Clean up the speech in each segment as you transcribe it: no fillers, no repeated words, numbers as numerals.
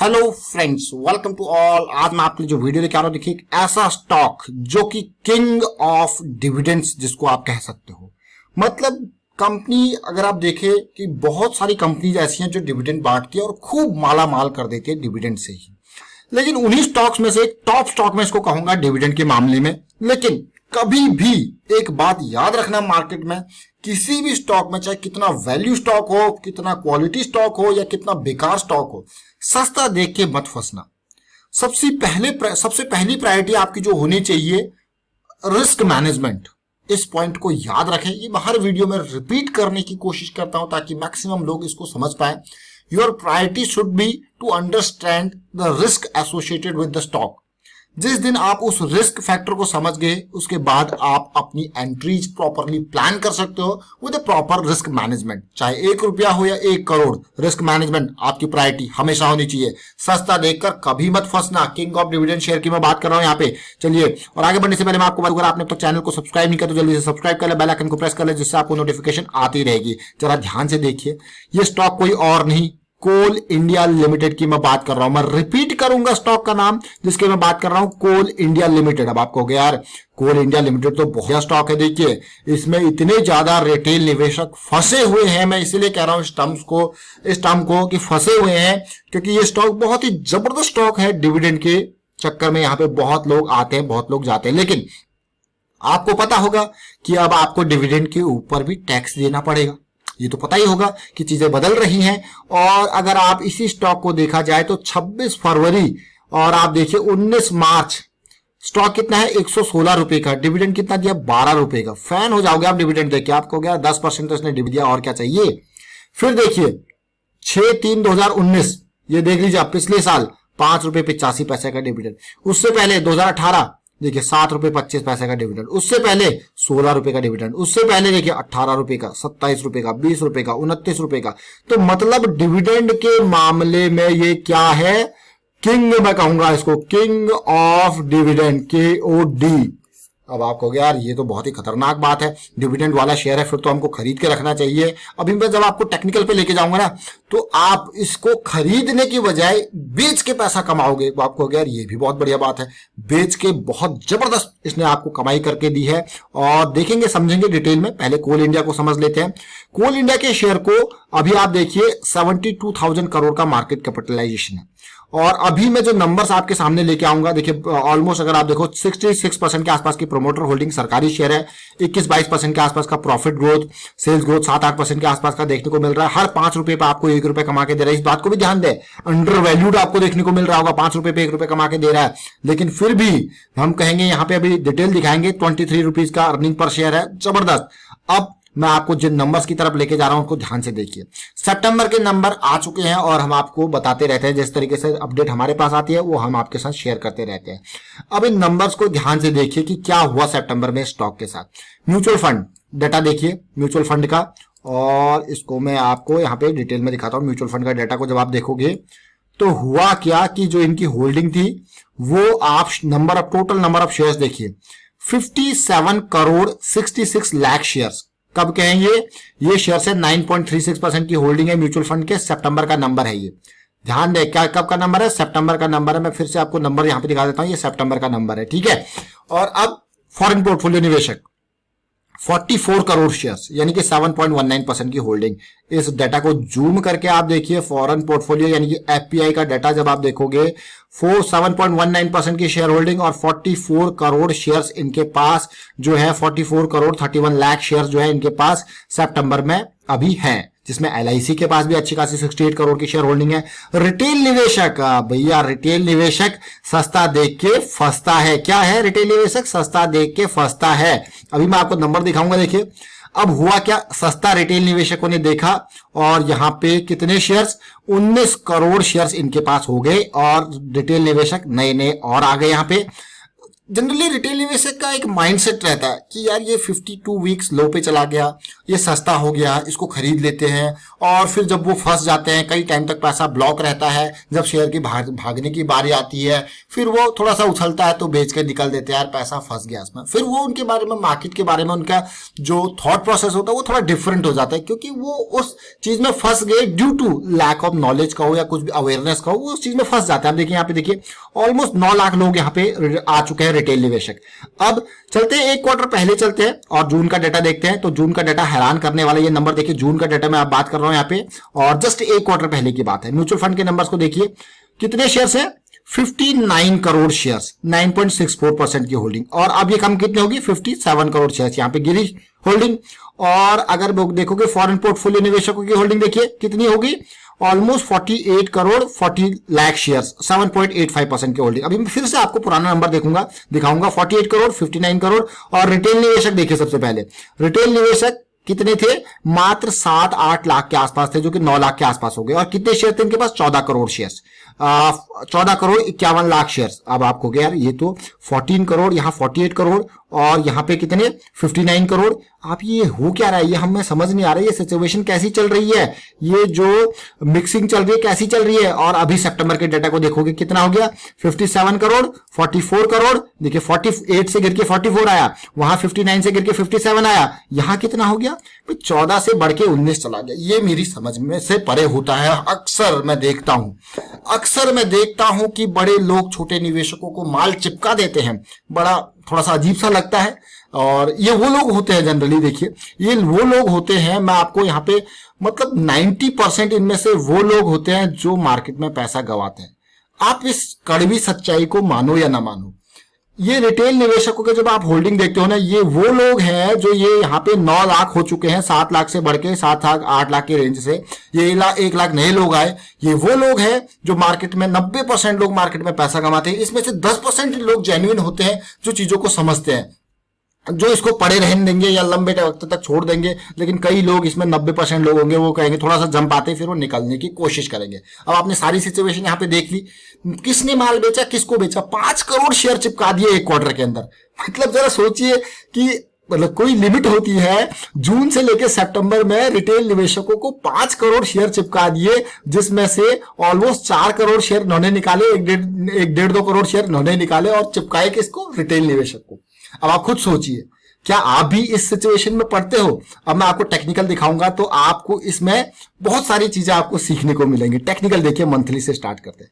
Hello friends, welcome to all. आज मैं आपके लिए जो वीडियो लेके आ रहा हूं, देखिए एक ऐसा स्टॉक जो कि किंग ऑफ डिविडेंड्स जिसको आप कह सकते हो। मतलब कंपनी अगर आप देखें कि बहुत सारी कंपनीज ऐसी हैं जो डिविडेंड बांटती है और खूब माला माल कर देती है डिविडेंड से ही। लेकिन उन्हीं स्टॉक्स में से एक टॉप स्टॉक में इसको कहूंगा डिविडेंड के मामले में। लेकिन कभी भी एक बात याद रखना, मार्केट में किसी भी स्टॉक में, चाहे कितना वैल्यू स्टॉक हो, कितना क्वालिटी स्टॉक हो या कितना बेकार स्टॉक हो, सस्ता देख के मत फंसना। सबसे पहली प्रायोरिटी आपकी जो होनी चाहिए, रिस्क मैनेजमेंट। इस पॉइंट को याद रखें। ये मैं हर वीडियो में रिपीट करने की कोशिश करता हूं ताकि मैक्सिमम लोग इसको समझ पाए। Your priority should be to understand the risk associated with the stock. जिस दिन आप उस रिस्क फैक्टर को समझ गए, उसके बाद आप अपनी एंट्रीज प्रॉपरली प्लान कर सकते हो विद प्रॉपर रिस्क मैनेजमेंट। चाहे 1 रुपया हो या 1 करोड़, रिस्क मैनेजमेंट आपकी प्रायोरिटी हमेशा होनी चाहिए। सस्ता देखकर कभी मत फंसना। किंग ऑफ डिविडेंड शेयर की मैं बात कर रहा हूं यहाँ पे। चलिए, और आगे बढ़ने से पहले मैं आपको बात, अगर आपने अब तक चैनल को सब्सक्राइब नहीं किया तो जल्दी से सब्सक्राइब कर ले, बेल आइकन को प्रेस कर ले, जिससे आपको नोटिफिकेशन आती रहेगी। जरा ध्यान से देखिए, ये स्टॉक कोई और नहीं, कोल इंडिया लिमिटेड की मैं बात कर रहा हूं। मैं रिपीट करूंगा स्टॉक का नाम जिसके मैं बात कर रहा हूं, कोल इंडिया लिमिटेड। अब आपको हो गया यार, कोल इंडिया लिमिटेड तो बहुत स्टॉक है। देखिए, इसमें इतने ज्यादा रिटेल निवेशक फंसे हुए हैं। मैं इसीलिए कह रहा हूं इस टर्म को कि फंसे हुए हैं, क्योंकि ये स्टॉक बहुत ही जबरदस्त स्टॉक है। डिविडेंड के चक्कर में यहां पे बहुत लोग आते हैं, बहुत लोग जाते हैं। लेकिन आपको पता होगा कि अब आपको डिविडेंड के ऊपर भी टैक्स देना पड़ेगा। ये तो पता ही होगा कि चीजें बदल रही हैं। और अगर आप इसी स्टॉक को देखा जाए तो 26 फरवरी और आप देखिए 19 मार्च, स्टॉक कितना है, 116 रुपए का। डिविडेंड कितना दिया, 12 रुपए का। फैन हो जाओगे आप डिविडेंड देख के। आपको गया 10% तो इसने डिविडेंड दिया, और क्या चाहिए। फिर देखिए 6/3/2019, ये देख लीजिए आप, पिछले साल 5 रुपए 85 पैसे का डिविडेंड। उससे पहले 2018 देखिए 7 रुपए 25 पैसे का डिविडेंड। उससे पहले 16 रुपए का डिविडेंड। उससे पहले देखिए 18 रुपए का, 27 रुपए का, 20 रुपए का, 29 रुपए का। तो मतलब डिविडेंड के मामले में ये क्या है, किंग मैं कहूंगा इसको, किंग ऑफ डिविडेंड, KOD। अब आप कहोगे यार ये तो बहुत ही खतरनाक बात है, डिविडेंड वाला शेयर है, फिर तो हमको खरीद के रखना चाहिए। अभी मैं जब आपको टेक्निकल पे लेके जाऊंगा ना, तो आप इसको खरीदने की बजाय बेच के पैसा कमाओगे। तो आपको कहोगे यार ये भी बहुत बढ़िया बात है, बेच के बहुत जबरदस्त इसने आपको कमाई करके दी है। और देखेंगे, समझेंगे डिटेल में। पहले कोल इंडिया को समझ लेते हैं। कोल इंडिया के शेयर को अभी आप देखिए 72,000 करोड़ का मार्केट कैपिटलाइजेशन है। और अभी मैं जो नंबर्स आपके सामने लेके आऊंगा, देखिए ऑलमोस्ट अगर आप देखो 66% के आसपास की प्रोमोटर होल्डिंग सरकारी शेयर है। 21-22% के आसपास का प्रॉफिट ग्रोथ, सेल्स ग्रोथ 7-8% के आसपास का देखने को मिल रहा है। हर 5 रुपए पे आपको 1 रुपए कमा के दे रहा है। इस बात को भी ध्यान दें, अंडर वैल्यूड आपको देखने को मिल रहा होगा, 5 रुपए पे 1 रुपए कमा के दे रहा है। लेकिन फिर भी हम कहेंगे, यहाँ पे अभी डिटेल दिखाएंगे, 23 रुपीज का अर्निंग पर शेयर है, जबरदस्त। अब मैं आपको जिन नंबर्स की तरफ लेके जा रहा हूं उनको ध्यान से देखिए। सितंबर के नंबर आ चुके हैं और हम आपको बताते रहते हैं, जिस तरीके से अपडेट हमारे पास आती है वो हम आपके साथ शेयर करते रहते हैं। अब इन नंबर्स को ध्यान से देखिए कि क्या हुआ सितंबर में स्टॉक के साथ। म्यूचुअल फंड डाटा देखिए, म्यूचुअल फंड का, और इसको मैं आपको यहाँ पे डिटेल में दिखाता हूँ। म्यूचुअल फंड का डाटा को जब आप देखोगे तो हुआ क्या कि जो इनकी होल्डिंग थी वो आप टोटल नंबर ऑफ शेयर्स देखिए, 57 करोड़ 66 लाख शेयर्स। कब कहेंगे, ये शेयर से 9.36% की होल्डिंग है म्यूचुअल फंड के। सितंबर का नंबर है ये, ध्यान दें। क्या कब का नंबर है, सितंबर का नंबर है। मैं फिर से आपको नंबर यहां पे दिखा देता हूं, ये सितंबर का नंबर है, ठीक है। और अब फॉरेन पोर्टफोलियो निवेशक 44 करोड़ शेयर्स, यानी कि 7.19% की होल्डिंग। इस डाटा को जूम करके आप देखिए, फॉरेन पोर्टफोलियो यानी कि FPI का डाटा जब आप देखोगे, 7.19% की शेयर होल्डिंग और 44 करोड़ शेयर्स इनके पास जो है, 44 करोड़ 31 लाख शेयर्स जो है इनके पास सितंबर में अभी है। जिसमें LIC के पास भी अच्छी खासी 68 करोड़ की शेयर होल्डिंग है। रिटेल निवेशक, भैया रिटेल निवेशक सस्ता देख के फंसता है। क्या है, रिटेल निवेशक सस्ता देख के फंसता है। अभी मैं आपको नंबर दिखाऊंगा, देखिए अब हुआ क्या। सस्ता रिटेल निवेशकों ने देखा और यहां पे कितने शेयर्स, 19 करोड़ शेयर्स इनके पास हो गए, और रिटेल निवेशक नए नए और आ गए। यहां पे जनरली रिटेल निवेशक का एक माइंडसेट रहता है कि यार ये 52 वीक्स लो पे चला गया, ये सस्ता हो गया, इसको खरीद लेते हैं। और फिर जब वो फंस जाते हैं, कई टाइम तक पैसा ब्लॉक रहता है, जब शेयर की भागने की बारी आती है फिर वो थोड़ा सा उछलता है तो बेच के निकल देते हैं, यार पैसा फंस गया इसमें। फिर वो उनके बारे में, मार्केट के बारे में उनका जो थॉट प्रोसेस होता है वो थोड़ा डिफरेंट हो जाता है, क्योंकि वो उस चीज में फंस गए due to lack of knowledge का हो या कुछ भी अवेयरनेस का हो, वो उस चीज में फंस जाता है। आप देखिए यहाँ पे, देखिए ऑलमोस्ट 9 लाख लोग यहाँ पे आ चुके हैं रिटेल निवेशक। अब चलते हैं एक क्वार्टर पहले चलते हैं और जून का डेटा देखते हैं। तो जून का डेटा हैरान करने वाला, ये नंबर देखिए, जून का डेटा मैं आप बात कर रहा हूं यहाँ पे, और जस्ट एक क्वार्टर पहले की बात है। म्यूचुअल फंड के नंबर्स को देखिए, कितने शेयर्स हैं? 59 करोड़ शेयर्स, 9.64% की होल्डिंग। और अब ये कम कितनी होगी? 57 करोड़ शेयर्स यहाँ पे गिरी होल्डिंग। और अगर देखोगे फॉरेन पोर्टफोलियो निवेशकों की होल्डिंग देखिए कितनी होगी, ऑलमोस्ट 48 करोड़ 40 लाख शेयर्स, 7.85% की होल्डिंग। अभी मैं फिर से आपको पुराना नंबर दिखाऊंगा 48 करोड़, 59 करोड़। और रिटेल निवेशक देखिए, सबसे पहले रिटेल निवेशक कितने थे? मात्र 7-8 लाख के आसपास थे, जो कि 9 लाख के आसपास हो गए। और कितने शेयर थे इनके पास? 14 करोड़ शेयर्स, 14 करोड़ 51 लाख शेयर्स। अब आपको क्या यार, ये तो 14 करोड़, यहाँ 48 करोड़, और यहाँ पे कितने? 59 करोड़। आप ये हो क्या रहा है? ये हमें समझ नहीं आ रहा है, ये सिचुएशन कैसी चल रही है, ये जो मिक्सिंग चल रही है कैसी चल रही है। और अभी सितंबर के डेटा को देखोगे कितना हो गया? 57 करोड़, 44 करोड़, देखिए 48 से गिर के 44 आया, वहां 59 से गिर के 57 आया, यहां कितना हो गया? 14 से बढ़ के 19 चला गया। ये मेरी समझ में से परे होता है। अक्सर मैं देखता हूं कि बड़े लोग छोटे निवेशकों को माल चिपका देते हैं, बड़ा थोड़ा सा अजीब सा लगता है। और ये वो लोग होते हैं, जनरली देखिए ये वो लोग होते हैं, मैं आपको यहाँ पे मतलब 90% इनमें से वो लोग होते हैं जो मार्केट में पैसा गंवाते हैं। आप इस कड़वी सच्चाई को मानो या ना मानो, ये रिटेल निवेशकों के जब आप होल्डिंग देखते हो ना, ये वो लोग हैं जो ये यहाँ पे 9 लाख हो चुके हैं, 7 लाख से बढ़ के 7-8 लाख के रेंज से ये 1 लाख नए लोग आए। ये वो लोग हैं जो मार्केट में 90% लोग मार्केट में पैसा कमाते हैं। इसमें से 10% लोग जेन्युइन होते हैं जो चीजों को समझते हैं, जो इसको पड़े रहने देंगे या लंबे वक्त तक छोड़ देंगे। लेकिन कई लोग इसमें 90% लोग होंगे, वो कहेंगे थोड़ा सा जंप आते फिर वो निकलने की कोशिश करेंगे। अब आपने सारी सिचुएशन यहाँ पे देख ली, किसने माल बेचा, किसको बेचा? 5 करोड़ शेयर चिपका दिए एक क्वार्टर के अंदर। मतलब जरा सोचिए कि मतलब कोई लिमिट होती है। जून से लेकर सितंबर में रिटेल निवेशकों को 5 करोड़ शेयर चिपका दिए, जिसमें से ऑलमोस्ट 4 करोड़ शेयर इन्होंने निकाले, 1.5-2 करोड़ शेयर इन्होंने निकाले और चिपकाए किसको? रिटेल निवेशक को। अब आप खुद सोचिए, क्या आप भी इस सिचुएशन में पड़ते हो? अब मैं आपको टेक्निकल दिखाऊंगा तो आपको इसमें बहुत सारी चीजें आपको सीखने को मिलेंगी। टेक्निकल देखिए, मंथली से स्टार्ट करते हैं।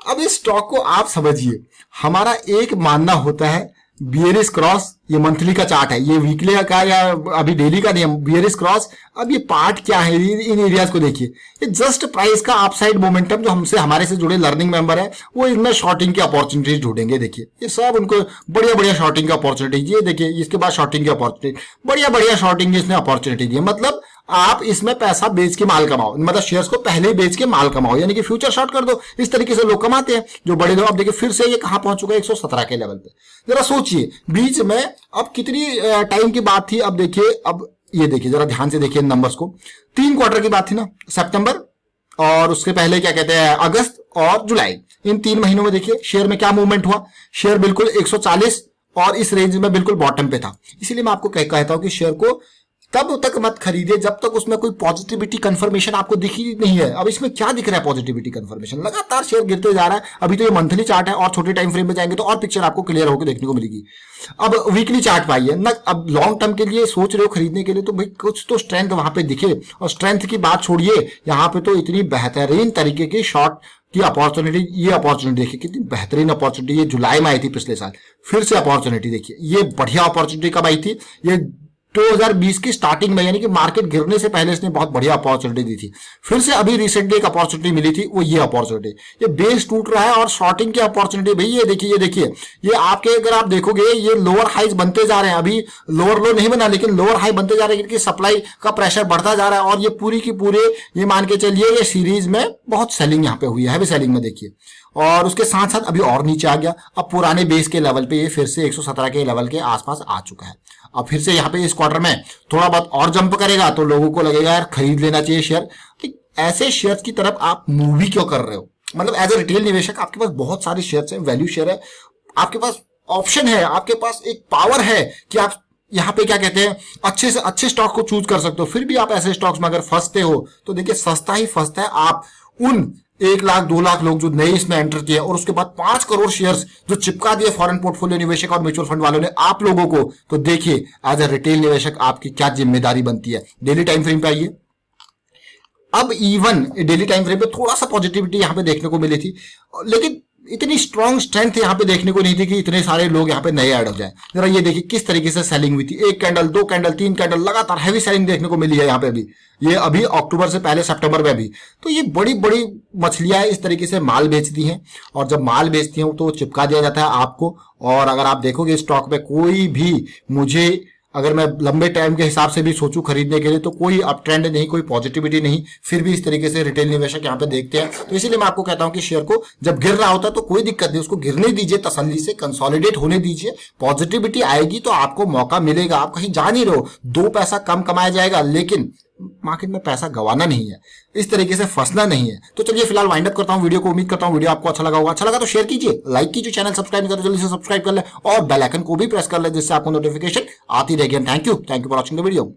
अब इस स्टॉक को आप समझिए, हमारा एक मानना होता है बियरिश क्रॉस, ये मंथली का चार्ट है, ये वीकली का या अभी डेली का नहीं, बियरिश क्रॉस। अब ये पार्ट क्या है, इन एरियाज को देखिए, ये जस्ट प्राइस का अपसाइड मोमेंटम। जो हमारे से जुड़े लर्निंग मेंबर है वो इनमें शॉर्टिंग की अपॉर्चुनिटीज ढूंढेंगे। देखिए ये सब उनको बढ़िया बढ़िया शॉर्टिंग की अपॉर्चुनिटी, ये देखिए इसके बाद शॉर्टिंग की अपॉर्चुनिटी, बढ़िया बढ़िया शॉर्टिंग इसने अपॉर्चुनिटी दी है। मतलब आप इसमें पैसा बेच के माल कमाओ, मतलब शेयर्स को पहले ही बेच के माल कमाओ, यानी कि फ्यूचर शॉर्ट कर दो। इस तरीके से लोग कमाते हैं जो बड़े लोग। अब देखिए फिर से ये कहां पहुंच चुका है? 117 के लेवल पे। जरा सोचिए बीच में अब कितनी टाइम की बात थी। अब देखिए, अब ये देखिए जरा ध्यान से देखिए नंबर्स को। 3 क्वार्टर की बात थी ना, सितंबर और उसके पहले क्या कहते हैं अगस्त और जुलाई। इन 3 महीनों में देखिए शेयर में क्या मूवमेंट हुआ। शेयर बिल्कुल 140 और इस रेंज में बिल्कुल बॉटम पे था। इसीलिए मैं आपको कहता हूं कि शेयर को तब तक मत खरीदे जब तक उसमें कोई पॉजिटिविटी कंफर्मेशन आपको दिखी नहीं है। अब इसमें क्या दिख रहा है? पॉजिटिविटी कंफर्मेशन, लगातार शेयर गिरते जा रहा है। अभी तो ये मंथली चार्ट है और छोटे टाइम फ्रेम में जाएंगे तो और पिक्चर आपको क्लियर होकर देखने को मिलेगी। अब वीकली चार्ट पाइए ना। अब लॉन्ग टर्म के लिए सोच रहे हो खरीदने के लिए तो भाई कुछ तो स्ट्रेंथ वहां पे दिखे। और स्ट्रेंथ की बात छोड़िए, यहाँ पे तो इतनी बेहतरीन तरीके की शॉर्ट की अपॉर्चुनिटी, ये अपॉर्चुनिटी देखिए कितनी बेहतरीन अपॉर्चुनिटी। ये जुलाई में आई थी पिछले साल, फिर से अपॉर्चुनिटी देखिए। ये बढ़िया अपॉर्चुनिटी कब आई थी? ये 2020 की स्टार्टिंग में, यानी कि मार्केट गिरने से पहले इसने बहुत बढ़िया अपॉर्चुनिटी दी थी। फिर से अभी रिसेंटली एक अपॉर्चुनिटी मिली थी, वो ये अपॉर्चुनिटी। ये बेस टूट रहा है और शॉर्टिंग की अपॉर्चुनिटी भाई ये देखिए ये आपके, अगर आप देखोगे ये लोअर हाइज बनते जा रहे हैं। अभी लोअर लो नहीं बना लेकिन लोअर हाई बनते जा रहे हैं, क्योंकि सप्लाई का प्रेशर बढ़ता जा रहा है। और ये पूरी की पूरे ये मान के चलिए ये सीरीज में बहुत सेलिंग यहाँ पे हुई है, हैवी सेलिंग में देखिए। और उसके साथ साथ अभी और नीचे आ गया। अब पुराने बेस के लेवल पे ये फिर से 117 के लेवल के आसपास आ चुका है। अब फिर से यहाँ पे इस क्वार्टर में थोड़ा बहुत और जंप करेगा तो लोगों को लगेगा यार खरीद लेना चाहिए शेयर। ऐसे शेयर्स की तरफ आप मूव ही क्यों कर रहे हो? मतलब एज ए रिटेल निवेशक आपके पास बहुत सारे शेयर्स हैं, वैल्यू शेयर है आपके पास, ऑप्शन है, आपके पास एक पावर है कि आप यहाँ पे क्या कहते हैं अच्छे से अच्छे स्टॉक को चूज कर सकते हो। फिर भी आप ऐसे स्टॉक्स में अगर फंसते हो तो देखिए सस्ता ही फंसता है। आप उन 1 लाख 2 लाख लोग जो नए इसमें एंटर किए और उसके बाद 5 करोड़ शेयर्स जो चिपका दिए फॉरेन पोर्टफोलियो निवेशक और म्यूचुअल फंड वालों ने आप लोगों को, तो देखिए एज ए रिटेल निवेशक आपकी क्या जिम्मेदारी बनती है। डेली टाइम फ्रेम पे आइए। अब इवन डेली टाइम फ्रेम पे थोड़ा सा पॉजिटिविटी यहां पे देखने को मिली थी, लेकिन इतनी स्ट्रॉन्ग स्ट्रेंथ यहां पे देखने को नहीं थी कि इतने सारे लोग यहां पे नए ऐड हो जाए। जरा ये देखिए किस तरीके से सेलिंग हुई थी, 1 कैंडल 2 कैंडल 3 कैंडल लगातार हैवी सेलिंग देखने को मिली है यहाँ पे भी, ये अभी अक्टूबर से पहले सितंबर में भी। तो ये बड़ी बड़ी मछलियां इस तरीके से माल बेचती हैं, और जब माल बेचती हैं तो चिपका दिया जाता है आपको। और अगर आप देखोगे स्टॉक में कोई भी, मुझे अगर मैं लंबे टाइम के हिसाब से भी सोचूं खरीदने के लिए, तो कोई अप ट्रेंड नहीं, कोई पॉजिटिविटी नहीं, फिर भी इस तरीके से रिटेल निवेशक यहाँ पे देखते हैं। तो इसीलिए मैं आपको कहता हूं कि शेयर को जब गिर रहा होता है तो कोई दिक्कत नहीं, उसको गिरने दीजिए, तसल्ली से कंसोलिडेट होने दीजिए। पॉजिटिविटी आएगी तो आपको मौका मिलेगा, आप कहीं जा नहीं रहे हो, 2 पैसा कम कमाया जाएगा, लेकिन मार्केट में पैसा गंवाना नहीं है, इस तरीके से फंसना नहीं है। तो चलिए फिलहाल वाइंड अप करता हूं वीडियो को। उम्मीद करता हूं वीडियो आपको अच्छा लगा होगा। अच्छा लगा तो शेयर कीजिए, लाइक कीजिए, चैनल सब्सक्राइब नहीं करते जल्दी से सब्सक्राइब कर ले और बेल आइकन को भी प्रेस कर ले, जिससे आपको नोटिफिकेशन आती रहेगी। Thank you for watching the video.